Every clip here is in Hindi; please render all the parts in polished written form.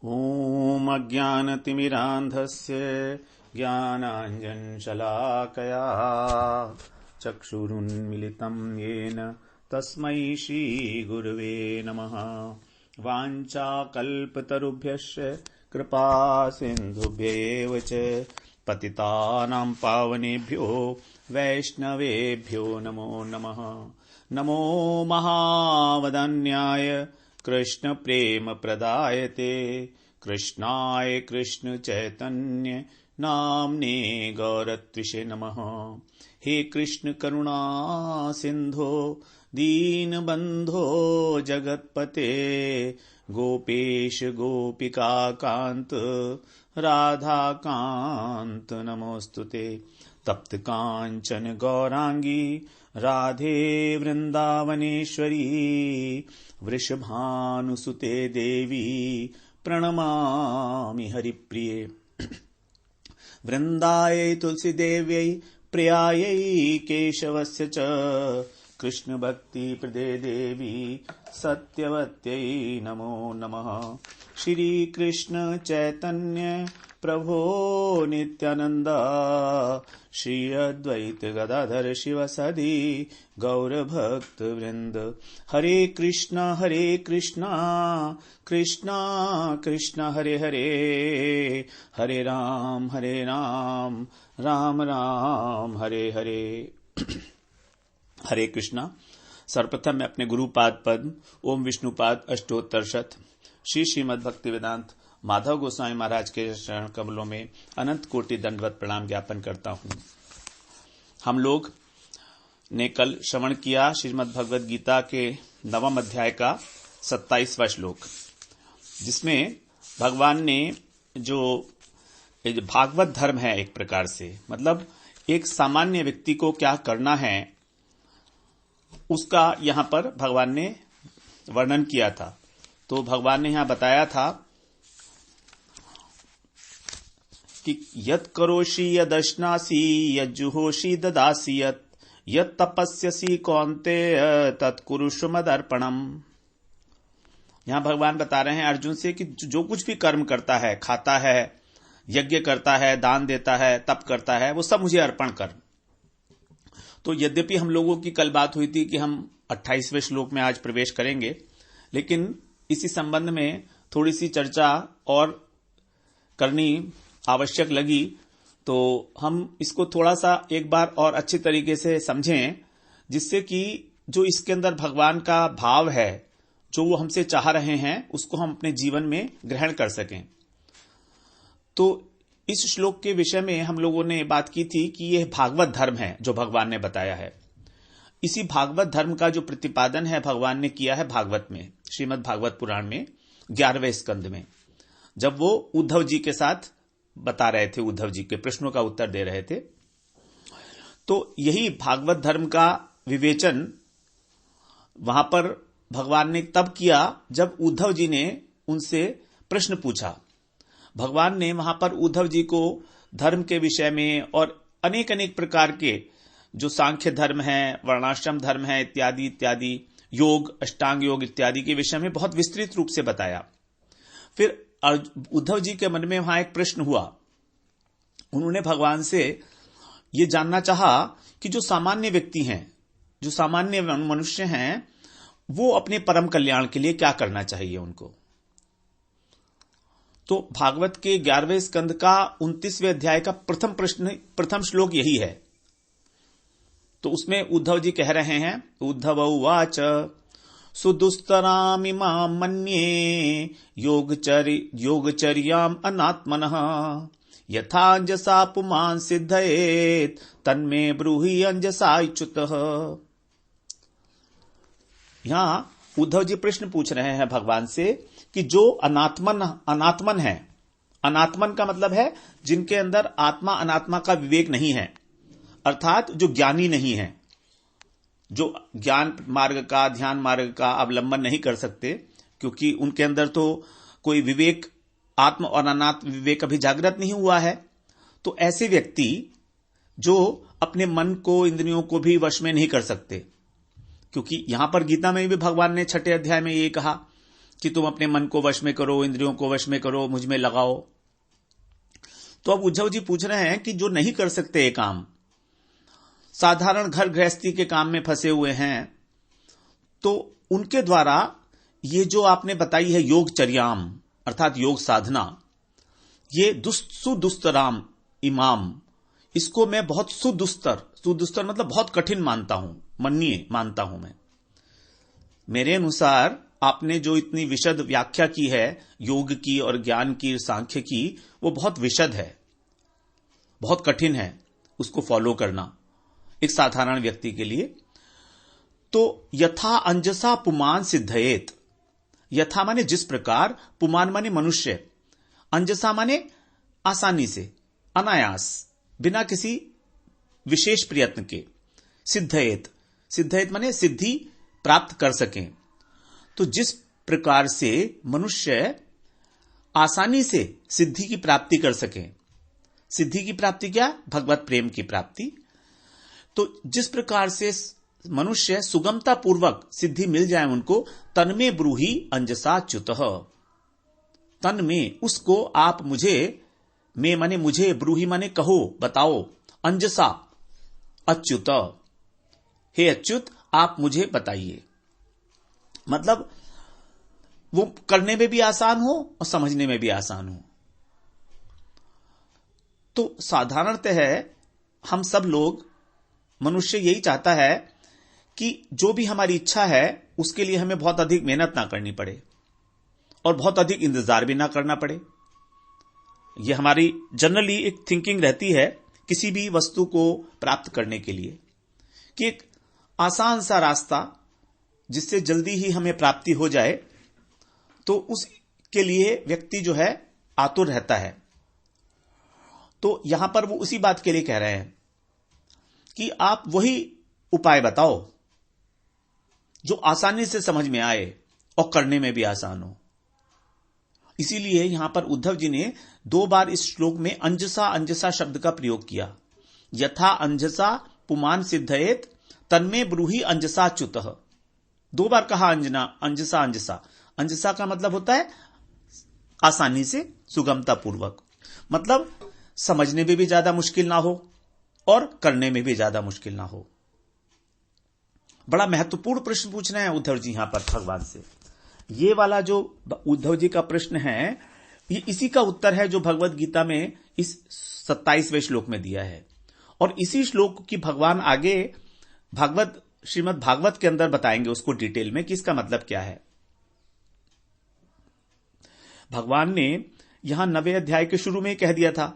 ॐ अज्ञानतिमिरान्धस्य ज्ञानाञ्जनशलाकया चक्षुरुन्मिलितं येन तस्मै श्रीगुरवे नमः। वाञ्छाकल्पतरुभ्यश्च कृपासिन्धुभ्यैव च पतितानां पावनेभ्यो वैष्णवेभ्यो नमो नमः। नमो महावदन्याय कृष्ण प्रेम प्रदायते कृष्णाय कृष्ण चैतन्य नाम्ने गौरत्विषे नमः। हे कृष्ण करुणा सिंधो दीनबंधो जगत्पते गोपेश गोपिका कांत राधा कांत नमोस्तुते। तप्त कांचन गौरांगी राधे वृंदावनेश्वरी वृषभानुसुते देवी प्रणमामि हरिप्रिये। वृंदायै तुलसीदेव्यै प्रियायै केशवस्य च कृष्ण भक्ति प्रदे देवी सत्यवत्यै नमो नमः। श्री कृष्ण चैतन्य प्रभो नित्यानंद श्री अद्वैत गदाधर शिवसदि गौर भक्त वृंद। हरे कृष्णा कृष्णा कृष्णा हरे हरे, हरे राम राम राम हरे हरे। हरे कृष्णा। सर्वप्रथम मैं अपने गुरुपाद पद्म ओम विष्णुपाद अष्टोत्तर शत श्री श्रीमद् भक्ति वेदांत माधव गोस्वामी महाराज के चरण कमलों में अनंत कोटि दंडवत प्रणाम ज्ञापन करता हूं। हम लोग ने कल श्रवण किया श्रीमद् भगवद गीता के 9वें अध्याय का 27वां श्लोक, जिसमें भगवान ने जो भागवत धर्म है, एक प्रकार से मतलब एक सामान्य व्यक्ति को क्या करना है, उसका यहां पर भगवान ने वर्णन किया था। तो भगवान ने यहां बताया था कि यत् करोषि यदश्नासि यज्जुहोषि ददासि यत् तपस्यसि कौन्तेय तत्कुरुष्व मदर्पणम्। यहां भगवान बता रहे हैं अर्जुन से कि जो कुछ भी कर्म करता है, खाता है, यज्ञ करता है, दान देता है, तप करता है, वो सब मुझे अर्पण कर। तो यद्यपि हम लोगों की कल बात हुई थी कि हम 28वें श्लोक में आज प्रवेश करेंगे, लेकिन इसी संबंध में थोड़ी सी चर्चा और करनी आवश्यक लगी, तो हम इसको थोड़ा सा एक बार और अच्छी तरीके से समझें, जिससे कि जो इसके अंदर भगवान का भाव है, जो वो हमसे चाह रहे हैं, उसको हम अपने जीवन में ग्रहण कर सकें। तो इस श्लोक के विषय में हम लोगों ने बात की थी कि यह भागवत धर्म है जो भगवान ने बताया है। इसी भागवत धर्म का जो प्रतिपादन है भगवान ने किया है भागवत में, श्रीमद् भागवत पुराण में 11वें स्कंद में, जब वो उद्धव जी के साथ बता रहे थे, उद्धव जी के प्रश्नों का उत्तर दे रहे थे। तो यही भागवत धर्म का विवेचन वहां पर भगवान ने तब किया जब उद्धव जी ने उनसे प्रश्न पूछा। भगवान ने वहां पर उद्धव जी को धर्म के विषय में और अनेक प्रकार के जो सांख्य धर्म है, वर्णाश्रम धर्म है, इत्यादि इत्यादि, योग, अष्टांग योग इत्यादि के विषय में बहुत विस्तृत रूप से बताया। फिर उद्धव जी के मन में वहां एक प्रश्न हुआ। उन्होंने भगवान से ये जानना चाहा कि जो सामान्य व्यक्ति हैं, जो सामान्य मनुष्य हैं, वो अपने परम कल्याण के लिए क्या करना चाहिए उनको। तो भागवत के 11वें स्कंद का 29वें अध्याय का प्रथम श्लोक यही है। तो उसमें उद्धव जी कह रहे हैं, उद्धव उवाच सुदुस्तरामिमां मन्ये योगचर्याम् अनात्मनः यथांजसा पुमान् सिद्धयेत् तन्मे ब्रूहि अंजसाच्युतः। यहां उद्धव जी प्रश्न पूछ रहे हैं भगवान से कि जो अनात्मन है, अनात्मन का मतलब है जिनके अंदर आत्मा अनात्मा का विवेक नहीं है, अर्थात जो ज्ञानी नहीं है, जो ज्ञान मार्ग का, ध्यान मार्ग का अवलंबन नहीं कर सकते, क्योंकि उनके अंदर तो कोई विवेक, आत्म और अनात्म विवेक अभी जागृत नहीं हुआ है। तो ऐसे व्यक्ति जो अपने मन को, इंद्रियों को भी वश में नहीं कर सकते, क्योंकि यहां पर गीता में भी भगवान ने 6ठे अध्याय में ये कहा कि तुम अपने मन को वश में करो, इंद्रियों को वश में करो, मुझ में लगाओ। तो अब उद्धव जी पूछ रहे हैं कि जो नहीं कर सकते ये काम, साधारण घर गृहस्थी के काम में फंसे हुए हैं, तो उनके द्वारा ये जो आपने बताई है योगचर्याम अर्थात योग साधना, ये सुदुस्तराम इमाम, इसको मैं बहुत सुदुस्तर मतलब बहुत कठिन मानता हूं, मन्य मानता हूं मैं। मेरे अनुसार आपने जो इतनी विशद व्याख्या की है योग की और ज्ञान की, सांख्य की, वो बहुत विशद है, बहुत कठिन है उसको फॉलो करना एक साधारण व्यक्ति के लिए। तो यथा अंजसा पुमान सिद्धयेत, यथा माने जिस प्रकार, पुमान माने मनुष्य, अंजसा माने आसानी से, अनायास, बिना किसी विशेष प्रयत्न के, सिद्धयेत, सिद्धयेत माने सिद्धि प्राप्त कर सकें। तो जिस प्रकार से मनुष्य आसानी से सिद्धि की प्राप्ति कर सकें, सिद्धि की प्राप्ति क्या? भगवत प्रेम की प्राप्ति। तो जिस प्रकार से मनुष्य सुगमता पूर्वक सिद्धि मिल जाए उनको, तन में ब्रूहि अंजसा च्युतः, तन में उसको आप मुझे, में माने मुझे, ब्रूहि माने कहो, बताओ, अंजसा अच्युत, हे अच्युत आप मुझे बताइए। मतलब वो करने में भी आसान हो और समझने में भी आसान हो। तो साधारणतः हम सब लोग, मनुष्य यही चाहता है कि जो भी हमारी इच्छा है उसके लिए हमें बहुत अधिक मेहनत ना करनी पड़े और बहुत अधिक इंतजार भी ना करना पड़े। यह हमारी जनरली एक थिंकिंग रहती है किसी भी वस्तु को प्राप्त करने के लिए, कि एक आसान सा रास्ता जिससे जल्दी ही हमें प्राप्ति हो जाए, तो उसके लिए व्यक्ति जो है आतुर रहता है। तो यहां पर वो उसी बात के लिए कह रहे हैं कि आप वही उपाय बताओ जो आसानी से समझ में आए और करने में भी आसान हो। इसीलिए यहां पर उद्धव जी ने 2 बार इस श्लोक में अंजसा अंजसा शब्द का प्रयोग किया। यथा अंजसा पुमान सिद्धयेत तन्मे ब्रूहि अंजसा च्युतः, 2 बार कहा अंजना, अंजसा अंजसा। अंजसा का मतलब होता है आसानी से, सुगमता पूर्वक, मतलब समझने में भी ज्यादा मुश्किल ना हो और करने में भी ज्यादा मुश्किल ना हो। बड़ा महत्वपूर्ण प्रश्न पूछ रहे हैं उद्धव जी यहां पर भगवान से। ये वाला जो उद्धव जी का प्रश्न है, ये इसी का उत्तर है जो भगवत गीता में इस 27वें श्लोक में दिया है, और इसी श्लोक की भगवान आगे श्रीमद् भागवत के अंदर बताएंगे उसको डिटेल में कि इसका मतलब क्या है। भगवान ने यहां 9वें अध्याय के शुरू में कह दिया था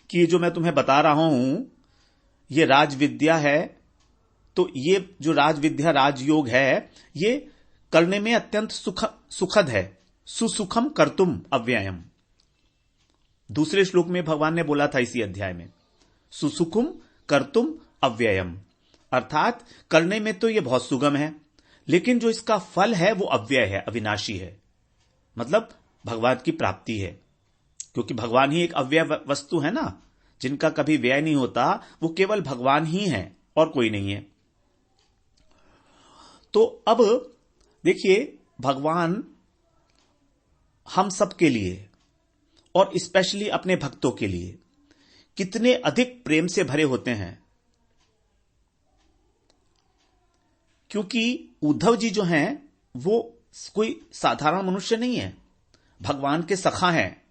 कि ये जो मैं तुम्हें बता रहा हूं ये राजविद्या है। तो ये जो राजविद्या, राजयोग है, ये करने में अत्यंत सुखद है। सुसुखम कर्तुम अव्ययम, दूसरे श्लोक में भगवान ने बोला था इसी अध्याय में, सुसुखम कर्तुम अव्ययम, अर्थात करने में तो ये बहुत सुगम है, लेकिन जो इसका फल है वो अव्यय है, अविनाशी है, मतलब भगवान की प्राप्ति है। क्योंकि भगवान ही एक अव्यय वस्तु है ना, जिनका कभी व्यय नहीं होता, वो केवल भगवान ही है और कोई नहीं है। तो अब देखिए, भगवान हम सब के लिए और स्पेशली अपने भक्तों के लिए कितने अधिक प्रेम से भरे होते हैं। क्योंकि उद्धव जी जो हैं वो कोई साधारण मनुष्य नहीं है, भगवान के सखा हैं।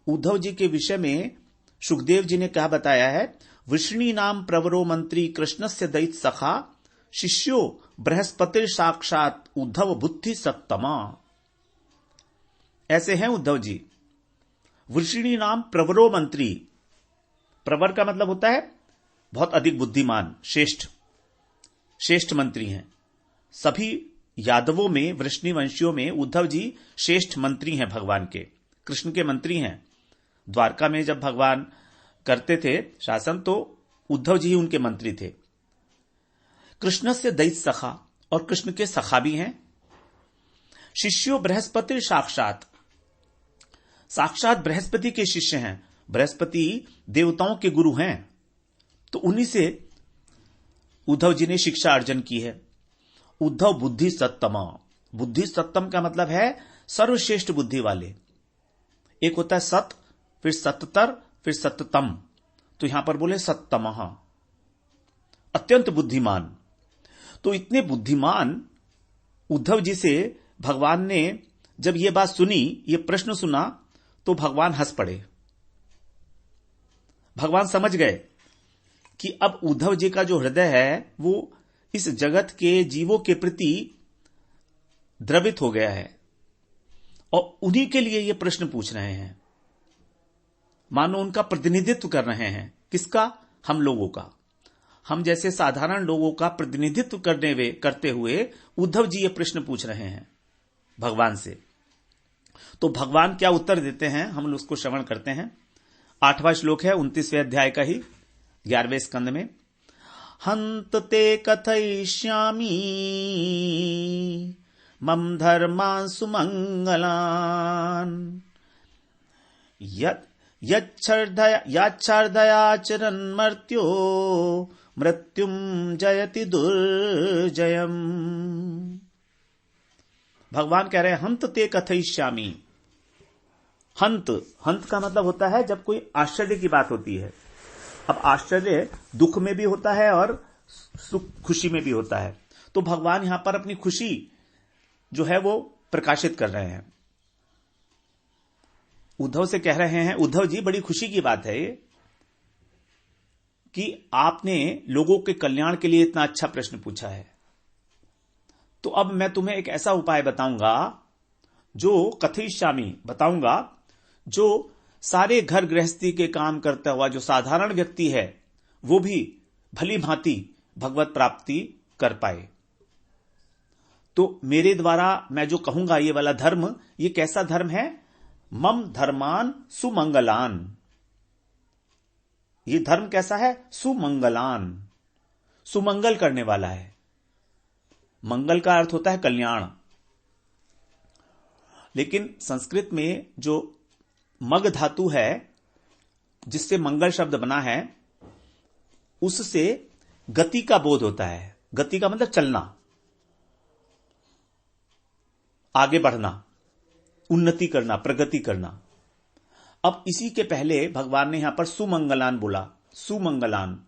उद्धव जी के विषय में सुखदेव जी ने क्या बताया है, वृष्णी नाम प्रवरो मंत्री कृष्णस्य दैत सखा शिष्यो बृहस्पति साक्षात उद्धव बुद्धि सत्तमा। ऐसे हैं उद्धव जी। वृष्णी नाम प्रवरो मंत्री, प्रवर का मतलब होता है बहुत अधिक बुद्धिमान, श्रेष्ठ मंत्री हैं। सभी यादवों में, वृष्णी वंशियों में उद्धव जी श्रेष्ठ मंत्री हैं, भगवान के, कृष्ण के मंत्री हैं। द्वारका में जब भगवान करते थे शासन तो उद्धव जी ही उनके मंत्री थे। कृष्ण से दैत सखा, और कृष्ण के सखा भी हैं। शिष्यो बृहस्पति साक्षात, साक्षात बृहस्पति के शिष्य हैं। बृहस्पति देवताओं के गुरु हैं, तो उन्हीं से उद्धव जी ने शिक्षा अर्जन की है। उद्धव बुद्धि सत्तमा, बुद्धि सत्तम का मतलब है सर्वश्रेष्ठ बुद्धि वाले। एक होता है सत, फिर सत्तर, फिर सत्तम, तो यहां पर बोले सत्तमः, अत्यंत बुद्धिमान। तो इतने बुद्धिमान उद्धव जी से भगवान ने जब ये बात सुनी, ये प्रश्न सुना, तो भगवान हंस पड़े। भगवान समझ गए कि अब उद्धव जी का जो हृदय है वो इस जगत के जीवों के प्रति द्रवित हो गया है और उन्हीं के लिए ये प्रश्न पूछ रहे हैं, मानो उनका प्रतिनिधित्व कर रहे हैं। किसका? हम लोगों का। हम जैसे साधारण लोगों का प्रतिनिधित्व करते हुए उद्धव जी ये प्रश्न पूछ रहे हैं भगवान से। तो भगवान क्या उत्तर देते हैं, हम लोग उसको श्रवण करते हैं। 8वां श्लोक है 29वें अध्याय का ही, 11वें स्कंद में। हंत ते कथयिष्यामि मम धर्मान् सुमंगलान् याच्छर्दयाचरन् मर्त्यो मृत्युम जयति दुर्जयम्। भगवान कह रहे हैं हंत ते कथयिष्यामि। हंत का मतलब होता है जब कोई आश्चर्य की बात होती है। अब आश्चर्य दुख में भी होता है और सुख खुशी में भी होता है। तो भगवान यहां पर अपनी खुशी जो है वो प्रकाशित कर रहे हैं। उद्धव से कह रहे हैं, उद्धव जी बड़ी खुशी की बात है कि आपने लोगों के कल्याण के लिए इतना अच्छा प्रश्न पूछा है। तो अब मैं तुम्हें एक ऐसा उपाय बताऊंगा, जो कथयिष्यामि बताऊंगा, जो सारे घर गृहस्थी के काम करता हुआ जो साधारण व्यक्ति है वो भी भली भांति भगवत प्राप्ति कर पाए। तो मेरे द्वारा मैं जो कहूंगा ये वाला धर्म, ये कैसा धर्म है? मम धर्मान सुमंगलान। ये धर्म कैसा है? सुमंगलान, सुमंगल करने वाला है। मंगल का अर्थ होता है कल्याण, लेकिन संस्कृत में जो मग धातु है जिससे मंगल शब्द बना है, उससे गति का बोध होता है। गति का मतलब चलना, आगे बढ़ना, उन्नति करना, प्रगति करना। अब इसी के पहले भगवान ने यहां पर सुमंगलान बोला। सुमंगलान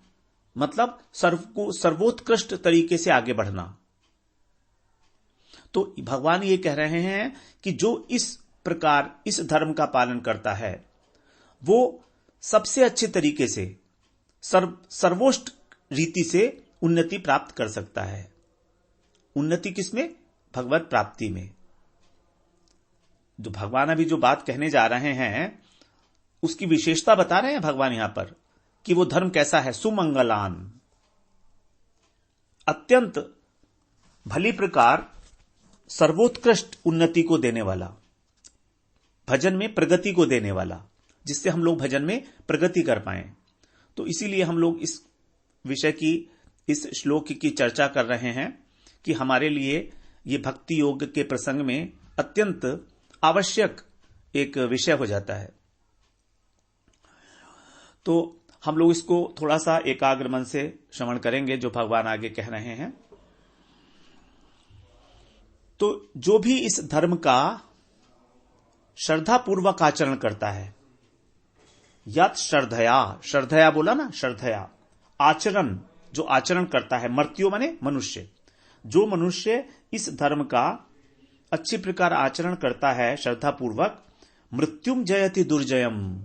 मतलब सर्वोत्कृष्ट तरीके से आगे बढ़ना। तो भगवान ये कह रहे हैं कि जो इस प्रकार इस धर्म का पालन करता है वो सबसे अच्छे तरीके से सर्वोच्च रीति से उन्नति प्राप्त कर सकता है। उन्नति किसमें? भगवत प्राप्ति में। जो भगवान अभी जो बात कहने जा रहे हैं उसकी विशेषता बता रहे हैं भगवान यहां पर कि वो धर्म कैसा है। सुमंगलान, अत्यंत भली प्रकार सर्वोत्कृष्ट उन्नति को देने वाला, भजन में प्रगति को देने वाला, जिससे हम लोग भजन में प्रगति कर पाए। तो इसीलिए हम लोग इस विषय की, इस श्लोक की चर्चा कर रहे हैं कि हमारे लिए ये भक्ति योग के प्रसंग में अत्यंत आवश्यक एक विषय हो जाता है। तो हम लोग इसको थोड़ा सा एकाग्र मन से श्रवण करेंगे जो भगवान आगे कह रहे हैं। तो जो भी इस धर्म का श्रद्धापूर्वक आचरण करता है, यत श्रद्धया, श्रद्धया बोला ना, श्रद्धया आचरण, जो आचरण करता है, मर्त्यो माने मनुष्य, जो मनुष्य इस धर्म का अच्छी प्रकार आचरण करता है श्रद्धापूर्वक, मृत्युम जयति दुर्जयम।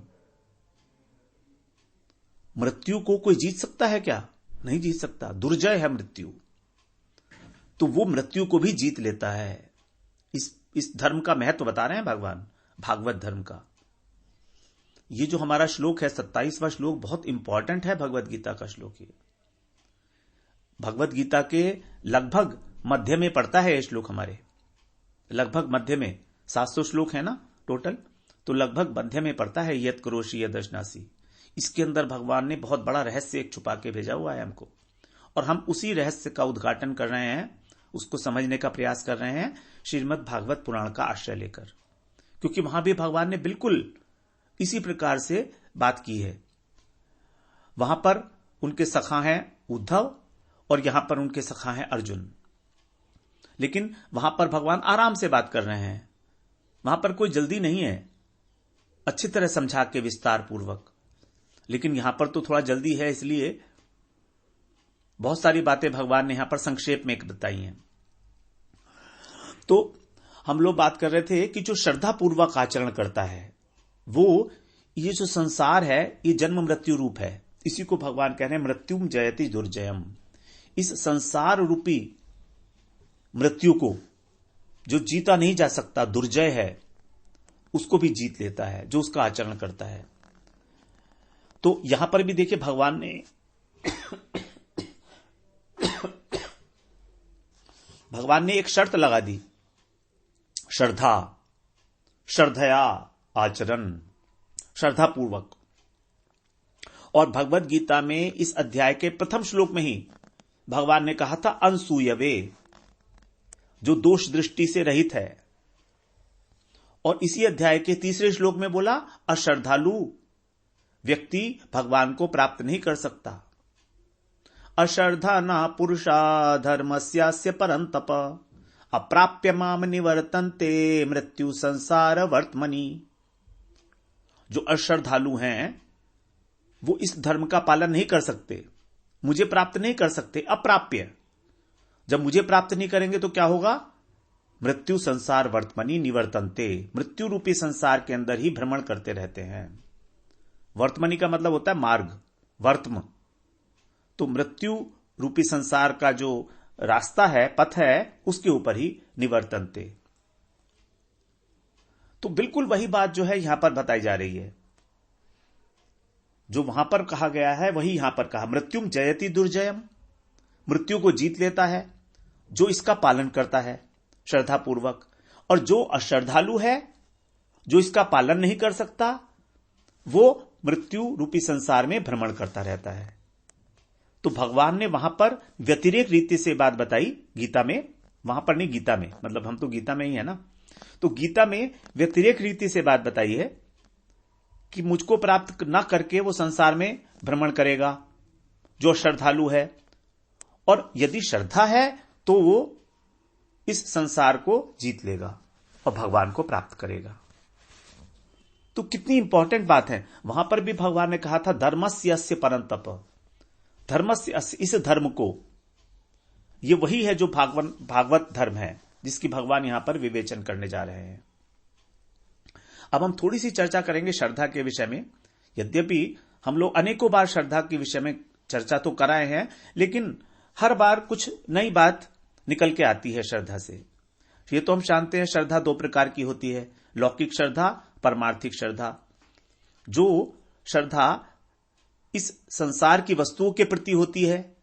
मृत्यु को कोई जीत सकता है क्या? नहीं जीत सकता, दुर्जय है मृत्यु। तो वो मृत्यु को भी जीत लेता है। इस धर्म का महत्व बता रहे हैं भगवान, भागवत धर्म का। ये जो हमारा श्लोक है 27वां श्लोक बहुत इंपॉर्टेंट है भगवत गीता का श्लोक। ये भगवत गीता के लगभग मध्य में पड़ता है ये श्लोक हमारे, लगभग मध्य में। 700 श्लोक है ना टोटल, तो लगभग मध्य में पड़ता है यत करोषि यदश्नासी। इसके अंदर भगवान ने बहुत बड़ा रहस्य एक छुपा के भेजा हुआ है हमको, और हम उसी रहस्य का उद्घाटन कर रहे हैं, उसको समझने का प्रयास कर रहे हैं श्रीमद् भागवत पुराण का आश्रय लेकर, क्योंकि वहां भी भगवान ने बिल्कुल इसी प्रकार से बात की है। वहां पर उनके सखा हैं उद्धव और यहां पर उनके सखा हैं अर्जुन। लेकिन वहां पर भगवान आराम से बात कर रहे हैं, वहां पर कोई जल्दी नहीं है, अच्छी तरह समझा के विस्तार पूर्वक। लेकिन यहां पर तो थोड़ा जल्दी है, इसलिए बहुत सारी बातें भगवान ने यहां पर संक्षेप में बताई हैं। तो हम लोग बात कर रहे थे कि जो श्रद्धा पूर्वक आचरण करता है वो, ये जो संसार है ये जन्म मृत्यु रूप है, इसी को भगवान कह रहे हैं मृत्युम जयति दुर्जयम। इस संसार रूपी मृत्यु को जो जीता नहीं जा सकता, दुर्जय है, उसको भी जीत लेता है जो उसका आचरण करता है। तो यहां पर भी देखिए भगवान ने एक शर्त लगा दी, श्रद्धया आचरण, श्रद्धा पूर्वक। और भगवत गीता में इस अध्याय के प्रथम श्लोक में ही भगवान ने कहा था अनसूयवे, जो दोष दृष्टि से रहित है। और इसी अध्याय के तीसरे श्लोक में बोला अश्रद्धालु व्यक्ति भगवान को प्राप्त नहीं कर सकता। अश्रद्धा ना पुरुषा धर्मस्यास्य परंतप, अप्राप्य माम निवर्तन्ते मृत्यु संसार वर्तमनि। जो अश्रद्धालु हैं वो इस धर्म का पालन नहीं कर सकते, मुझे प्राप्त नहीं कर सकते। अप्राप्य, जब मुझे प्राप्त नहीं करेंगे तो क्या होगा? मृत्यु संसार वर्तमनि निवर्तन्ते, मृत्यु रूपी संसार के अंदर ही भ्रमण करते रहते हैं। वर्तमनि का मतलब होता है मार्ग, वर्तम। तो मृत्यु रूपी संसार का जो रास्ता है, पथ है, उसके ऊपर ही निवर्तन्ते। तो बिल्कुल वही बात जो है यहां पर बताई जा रही है, जो वहां पर कहा गया है वही यहां पर कहा, मृत्युम जयति दुर्जयम। मृत्यु को जीत लेता है जो इसका पालन करता है श्रद्धा पूर्वक, और जो अश्रद्धालु है, जो इसका पालन नहीं कर सकता, वो मृत्यु रूपी संसार में भ्रमण करता रहता है। तो भगवान ने वहां पर व्यतिरेक रीति से बात बताई गीता में, वहां पर नहीं, गीता में, मतलब हम तो गीता में ही है ना, तो गीता में व्यतिरेक रीति से बात बताई है कि मुझको प्राप्त न करके वो संसार में भ्रमण करेगा जो श्रद्धालु है, और यदि श्रद्धा है तो वो इस संसार को जीत लेगा और भगवान को प्राप्त करेगा। तो कितनी इंपॉर्टेंट बात है। वहां पर भी भगवान ने कहा था धर्मस्य परंतप, धर्मस्य, इस धर्म को, ये वही है जो भागवत धर्म है जिसकी भगवान यहां पर विवेचन करने जा रहे हैं। अब हम थोड़ी सी चर्चा करेंगे श्रद्धा के विषय में। यद्यपि हम लोग अनेकों बार श्रद्धा के विषय में चर्चा तो कराए हैं, लेकिन हर बार कुछ नई बात निकल के आती है श्रद्धा से। ये तो हम जानते हैं श्रद्धा दो प्रकार की होती है, लौकिक श्रद्धा, परमार्थिक श्रद्धा। जो श्रद्धा इस संसार की वस्तुओं के प्रति होती है,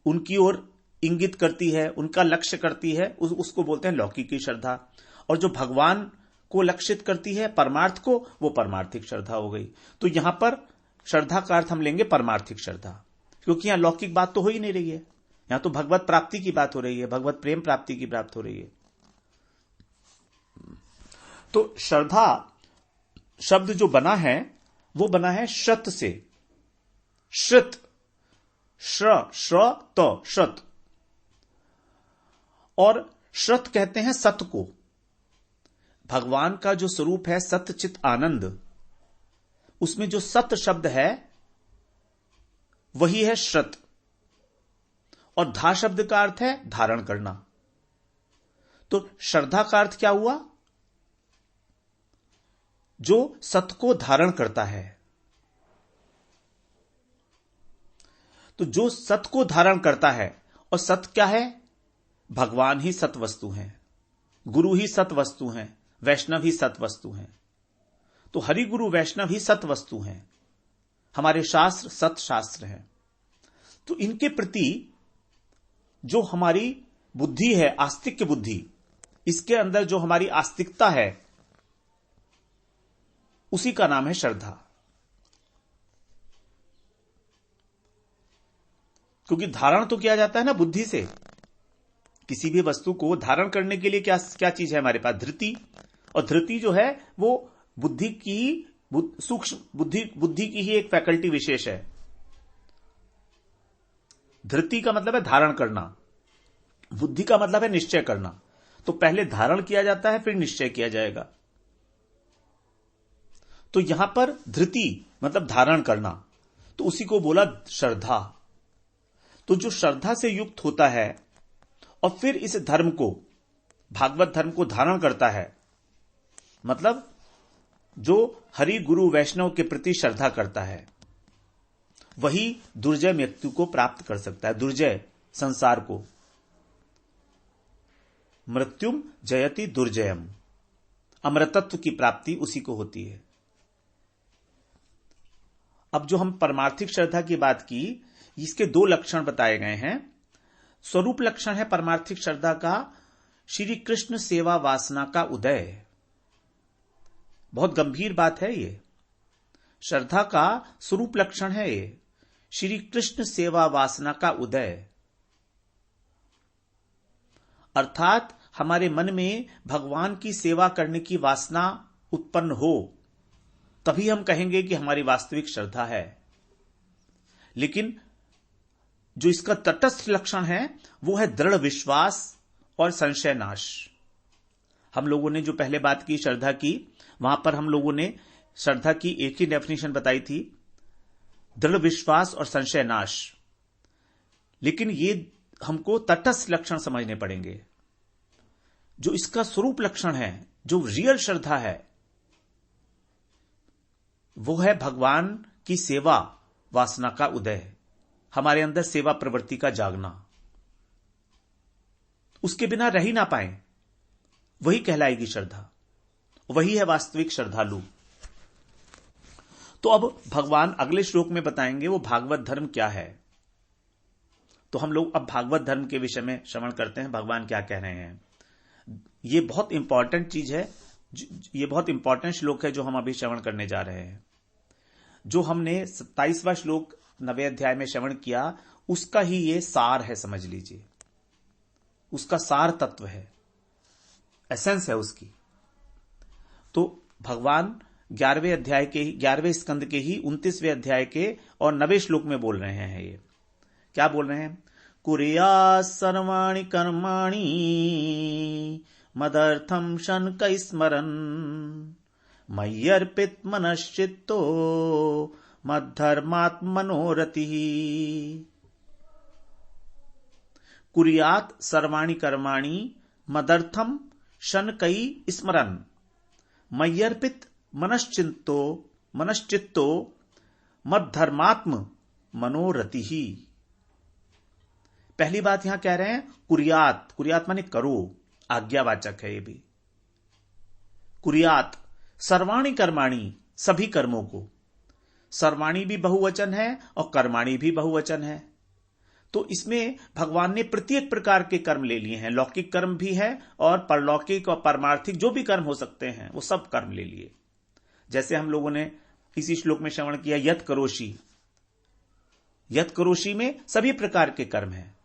उनकी ओर इंगित करती है, उनका लक्ष्य करती है, उसको बोलते हैं लौकिक की श्रद्धा। और जो भगवान को लक्षित करती है, परमार्थ को, वो परमार्थिक श्रद्धा हो गई। तो यहां पर श्रद्धा का अर्थ हम लेंगे परमार्थिक श्रद्धा, क्योंकि यहां लौकिक बात तो हो ही नहीं रही है, यहां तो भगवत प्राप्ति की बात हो रही है, भगवत प्रेम प्राप्ति की बात हो रही है। तो श्रद्धा शब्द जो बना है वो बना है श्रत से, श्रत, श्रत, श्रत, और श्रत कहते हैं सत को। भगवान का जो स्वरूप है सत्य चित आनंद, उसमें जो सत शब्द है वही है श्रत, और धा शब्द का अर्थ है धारण करना। तो श्रद्धा का अर्थ क्या हुआ? जो सत को धारण करता है। तो जो सत को धारण करता है, और सत क्या है? भगवान ही सत वस्तु हैं, गुरु ही सत वस्तु हैं, वैष्णव ही सत वस्तु हैं। तो हरि गुरु वैष्णव ही सत वस्तु हैं, हमारे शास्त्र सत शास्त्र हैं। तो इनके प्रति जो हमारी बुद्धि है, आस्तिक बुद्धि, इसके अंदर जो हमारी आस्तिकता है, उसी का नाम है श्रद्धा। क्योंकि धारण तो किया जाता है ना बुद्धि से, किसी भी वस्तु को धारण करने के लिए क्या क्या चीज है हमारे पास? धृति। और धृति जो है वो बुद्धि की, सूक्ष्म बुद्धि की ही एक फैकल्टी विशेष है। धृति का मतलब है धारण करना, बुद्धि का मतलब है निश्चय करना। तो पहले धारण किया जाता है, फिर निश्चय किया जाएगा। तो यहां पर धृति मतलब धारण करना, तो उसी को बोला श्रद्धा। तो जो श्रद्धा से युक्त होता है और फिर इस धर्म को, भागवत धर्म को धारण करता है, मतलब जो हरि गुरु वैष्णव के प्रति श्रद्धा करता है, वही दुर्जय मृत्यु को प्राप्त कर सकता है। दुर्जय संसार को, मृत्युम जयति दुर्जयम, अमृतत्व की प्राप्ति उसी को होती है। अब जो हम परमार्थिक श्रद्धा की बात की, इसके दो लक्षण बताए गए हैं। स्वरूप लक्षण है परमार्थिक श्रद्धा का श्री कृष्ण सेवा वासना का उदय। बहुत गंभीर बात है ये। श्रद्धा का स्वरूप लक्षण है ये श्री कृष्ण सेवा वासना का उदय, अर्थात हमारे मन में भगवान की सेवा करने की वासना उत्पन्न हो, तभी हम कहेंगे कि हमारी वास्तविक श्रद्धा है। लेकिन जो इसका तटस्थ लक्षण है वो है दृढ़ विश्वास और संशय नाश। हम लोगों ने जो पहले बात की श्रद्धा की, वहां पर हम लोगों ने श्रद्धा की एक ही डेफिनेशन बताई थी, दृढ़ विश्वास और संशय नाश। लेकिन ये हमको तटस्थ लक्षण समझने पड़ेंगे। जो इसका स्वरूप लक्षण है, जो रियल श्रद्धा है, वो है भगवान की सेवा वासना का उदय, हमारे अंदर सेवा प्रवृत्ति का जागना। उसके बिना रह ही ना पाए, वही कहलाएगी श्रद्धा, वही है वास्तविक श्रद्धालु। तो अब भगवान अगले श्लोक में बताएंगे वो भागवत धर्म क्या है। तो हम लोग अब भागवत धर्म के विषय में श्रवण करते हैं, भगवान क्या कह रहे हैं। ये बहुत इंपॉर्टेंट चीज है, ये बहुत इंपॉर्टेंट श्लोक है जो हम अभी श्रवण करने जा रहे हैं। जो हमने 27वां श्लोक 9वें अध्याय में श्रवण किया, उसका ही ये सार है, समझ लीजिए। उसका सार तत्व है, एसेंस है उसकी। तो भगवान 11वें अध्याय के 11वें स्कंद के ही 29वें अध्याय के और 9वें श्लोक में बोल रहे हैं। ये क्या बोल रहे हैं? कुर्या सर्वाणि कर्माणि मदर्थम शनकै स्मरन् मय्यर्पित मनश्चित्तो मद्धर्मात्मनोरतिः। कुर्यात् सर्वाणि कर्माणि मदर्थम शनकै स्मरन् मय्यर्पित मनश्चित्तो मद्धर्मात्म मनोरतिः। पहली बात यहां कह रहे हैं कुर्यात, कुर्यात माने करो, आज्ञावाचक है ये भी। कुर्यात सर्वाणि कर्माणि, सभी कर्मों को। सर्वाणि भी बहुवचन है और कर्माणि भी बहुवचन है। तो इसमें भगवान ने प्रत्येक प्रकार के कर्म ले लिए हैं। लौकिक कर्म भी है और परलौकिक और परमार्थिक जो भी कर्म हो सकते हैं वो सब कर्म ले लिए। जैसे हम लोगों ने इसी श्लोक में श्रवण किया यत करोषि, यत करोषि में सभी प्रकार के कर्म हैं।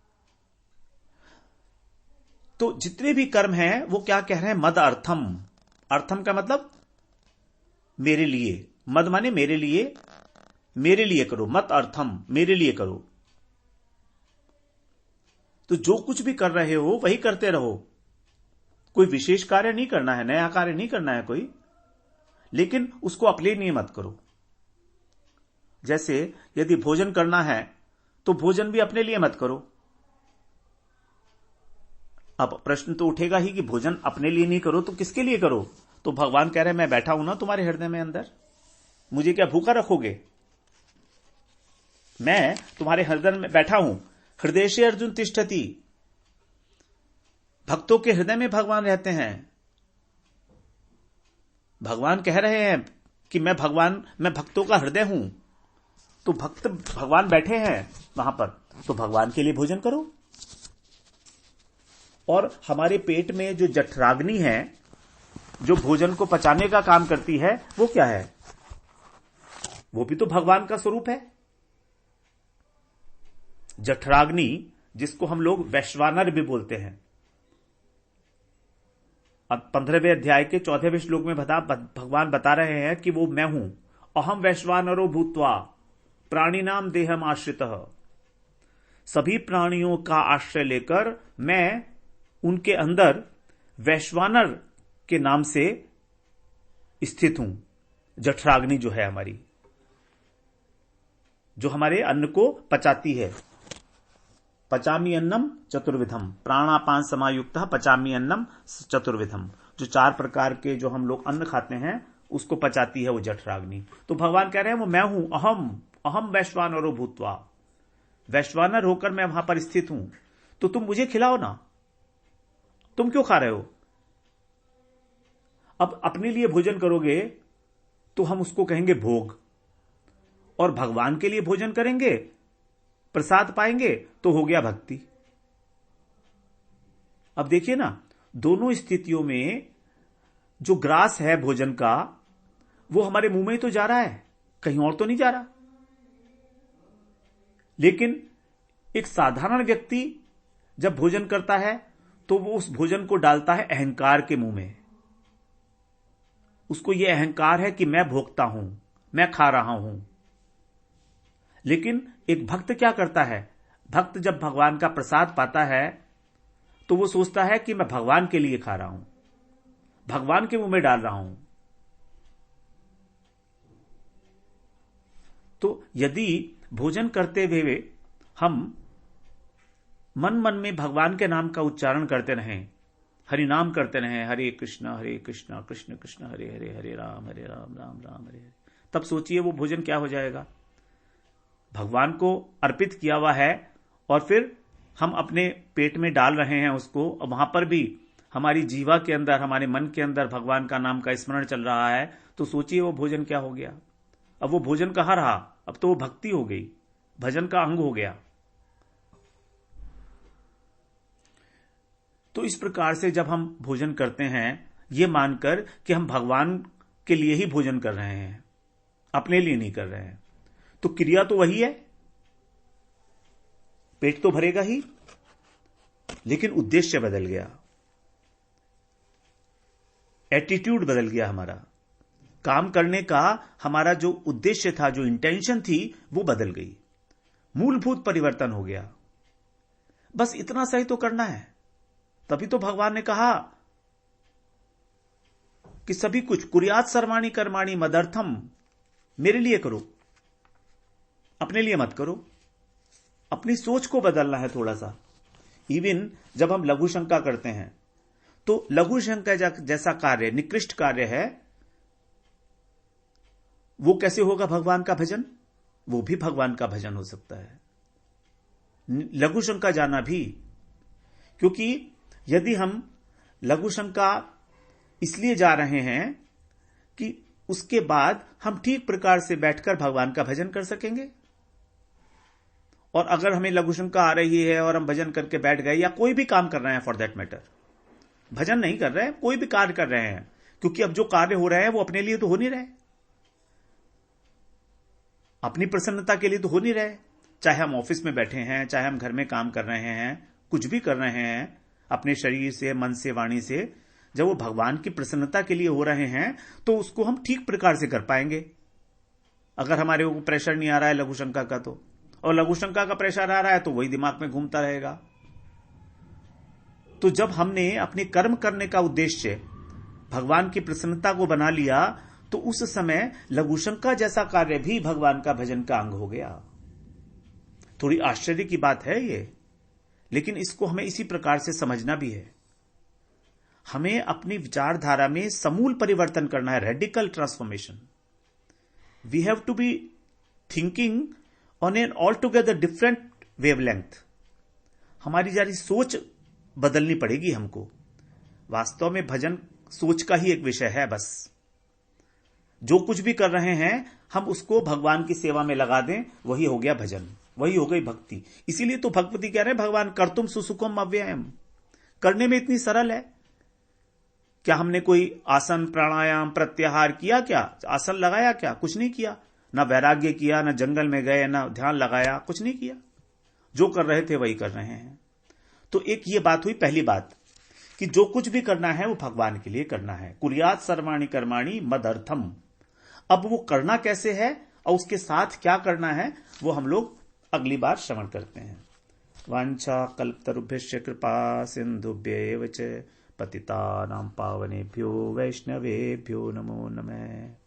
तो जितने भी कर्म हैं वो क्या कह रहे हैं? मद अर्थम। अर्थम का मतलब मेरे लिए, मद माने मेरे लिए करो, मत अर्थम मेरे लिए करो। तो जो कुछ भी कर रहे हो वही करते रहो, कोई विशेष कार्य नहीं करना है, नया कार्य नहीं करना है कोई, लेकिन उसको अपने लिए मत करो। जैसे यदि भोजन करना है तो भोजन भी अपने लिए मत करो। अब प्रश्न तो उठेगा ही कि भोजन अपने लिए नहीं करो तो किसके लिए करो? तो भगवान कह रहे हैं मैं बैठा हूं ना तुम्हारे हृदय में अंदर, मुझे क्या भूखा रखोगे? मैं तुम्हारे हृदय में बैठा हूं। हृदय से अर्जुन तिष्ठति, भक्तों के हृदय में भगवान रहते हैं। भगवान कह रहे हैं कि मैं भक्तों का हृदय हूं। तो भक्त भगवान बैठे हैं वहां पर, तो भगवान के लिए भोजन करो। और हमारे पेट में जो जठराग्नि है, जो भोजन को पचाने का काम करती है, वो क्या है? वो भी तो भगवान का स्वरूप है। जठराग्नि, जिसको हम लोग वैश्वानर भी बोलते हैं। अब 15वें अध्याय के 14वें श्लोक में भगवान बता रहे हैं कि वो मैं हूं। अहम वैश्वानरो भूत्वा प्राणिनाम देहम आश्रितः सभी प्राणियों का आश्रय लेकर मैं उनके अंदर वैश्वानर के नाम से स्थित हूं। जठराग्नि जो है हमारी, जो हमारे अन्न को पचाती है। पचामी अन्नम चतुर्विधम, प्राणापान समायुक्त पचामी अन्नम चतुर्विधम। जो 4 प्रकार के जो हम लोग अन्न खाते हैं उसको पचाती है वो जठराग्नि। तो भगवान कह रहे हैं वो मैं हूं, अहम वैश्वानरो भूत्वा। वैश्वानर होकर मैं वहां पर स्थित हूं, तो तुम मुझे खिलाओ ना, तुम क्यों खा रहे हो? अब अपने लिए भोजन करोगे तो हम उसको कहेंगे भोग, और भगवान के लिए भोजन करेंगे, प्रसाद पाएंगे, तो हो गया भक्ति। अब देखिए ना, दोनों स्थितियों में जो ग्रास है भोजन का वो हमारे मुंह में ही तो जा रहा है, कहीं और तो नहीं जा रहा। लेकिन एक साधारण व्यक्ति जब भोजन करता है तो वो उस भोजन को डालता है अहंकार के मुंह में। उसको यह अहंकार है कि मैं भोगता हूं, मैं खा रहा हूं। लेकिन एक भक्त क्या करता है? भक्त जब भगवान का प्रसाद पाता है तो वो सोचता है कि मैं भगवान के लिए खा रहा हूं, भगवान के मुंह में डाल रहा हूं। तो यदि भोजन करते हुए हम मन मन में भगवान के नाम का उच्चारण करते रहें, हरि नाम करते रहें, हरे कृष्णा कृष्ण कृष्ण हरे हरे, हरे राम राम राम हरे हरे, तब सोचिए वो भोजन क्या हो जाएगा। भगवान को अर्पित किया हुआ है और फिर हम अपने पेट में डाल रहे हैं उसको, और वहां पर भी हमारी जीवा के अंदर, हमारे मन के अंदर भगवान का नाम का स्मरण चल रहा है, तो सोचिए वो भोजन क्या हो गया। अब वो भोजन कहाँ रहा, अब तो वो भक्ति हो गई, भजन का अंग हो गया। तो इस प्रकार से जब हम भोजन करते हैं ये मानकर कि हम भगवान के लिए ही भोजन कर रहे हैं, अपने लिए नहीं कर रहे हैं, तो क्रिया तो वही है, पेट तो भरेगा ही, लेकिन उद्देश्य बदल गया, एटीट्यूड बदल गया। हमारा काम करने का हमारा जो उद्देश्य था, जो इंटेंशन थी, वो बदल गई, मूलभूत परिवर्तन हो गया। बस इतना सही तो करना है। तभी तो भगवान ने कहा कि सभी कुछ कुर्यात सर्वाणि कर्माणि मदर्थम, मेरे लिए करो, अपने लिए मत करो। अपनी सोच को बदलना है थोड़ा सा। इवन जब हम लघु शंका करते हैं तो लघु शंका जैसा कार्य निकृष्ट कार्य है, वो कैसे होगा भगवान का भजन? वो भी भगवान का भजन हो सकता है, लघु शंका जाना भी। क्योंकि यदि हम लघु शंका इसलिए जा रहे हैं कि उसके बाद हम ठीक प्रकार से बैठकर भगवान का भजन कर सकेंगे, और अगर हमें लघु शंका आ रही है और हम भजन करके बैठ गए, या कोई भी काम कर रहे हैं फॉर दैट मैटर, भजन नहीं कर रहे हैं, कोई भी कार्य कर रहे हैं, क्योंकि अब जो कार्य हो रहे हैं वो अपने लिए तो हो नहीं रहे, अपनी प्रसन्नता के लिए तो हो नहीं रहे। चाहे हम ऑफिस में बैठे हैं, चाहे हम घर में काम कर रहे हैं, कुछ भी कर रहे हैं अपने शरीर से, मन से, वाणी से, जब वो भगवान की प्रसन्नता के लिए हो रहे हैं तो उसको हम ठीक प्रकार से कर पाएंगे। अगर हमारे ऊपर प्रेशर नहीं आ रहा है लघु शंका का, तो, और लघु शंका का प्रेशर आ रहा है तो वही दिमाग में घूमता रहेगा। तो जब हमने अपने कर्म करने का उद्देश्य भगवान की प्रसन्नता को बना लिया, तो उस समय लघु शंका जैसा कार्य भी भगवान का भजन का अंग हो गया। थोड़ी आश्चर्य की बात है ये, लेकिन इसको हमें इसी प्रकार से समझना भी है। हमें अपनी विचारधारा में समूल परिवर्तन करना है, radical transformation. We have to be thinking on an all together different wavelength. हमारी सारी सोच बदलनी पड़ेगी हमको। वास्तव में भजन सोच का ही एक विषय है। बस जो कुछ भी कर रहे हैं हम उसको भगवान की सेवा में लगा दें, वही हो गया भजन, वही हो गई भक्ति। इसीलिए तो भक्ति कह रहे हैं भगवान कर्तुम सुसुखम अव्ययम, करने में इतनी सरल है। क्या हमने कोई आसन प्राणायाम प्रत्याहार किया? क्या आसन लगाया? क्या कुछ नहीं किया। ना वैराग्य किया, ना जंगल में गए, ना ध्यान लगाया, कुछ नहीं किया। जो कर रहे थे वही कर रहे हैं। तो एक ये बात हुई, पहली बात कि जो कुछ भी करना है वो भगवान के लिए करना है। कुर्यात सर्वाणि कर्माणि मदर्थम। अब वो करना कैसे है और उसके साथ क्या करना है वो हम लोग अगली बार श्रवण करते हैं। वाञ्छाकल्पतरुभ्यश्च कृपा सिन्धुभ्येव च पतितानां पावनेभ्यो वैष्णवेभ्यो नमो नमः।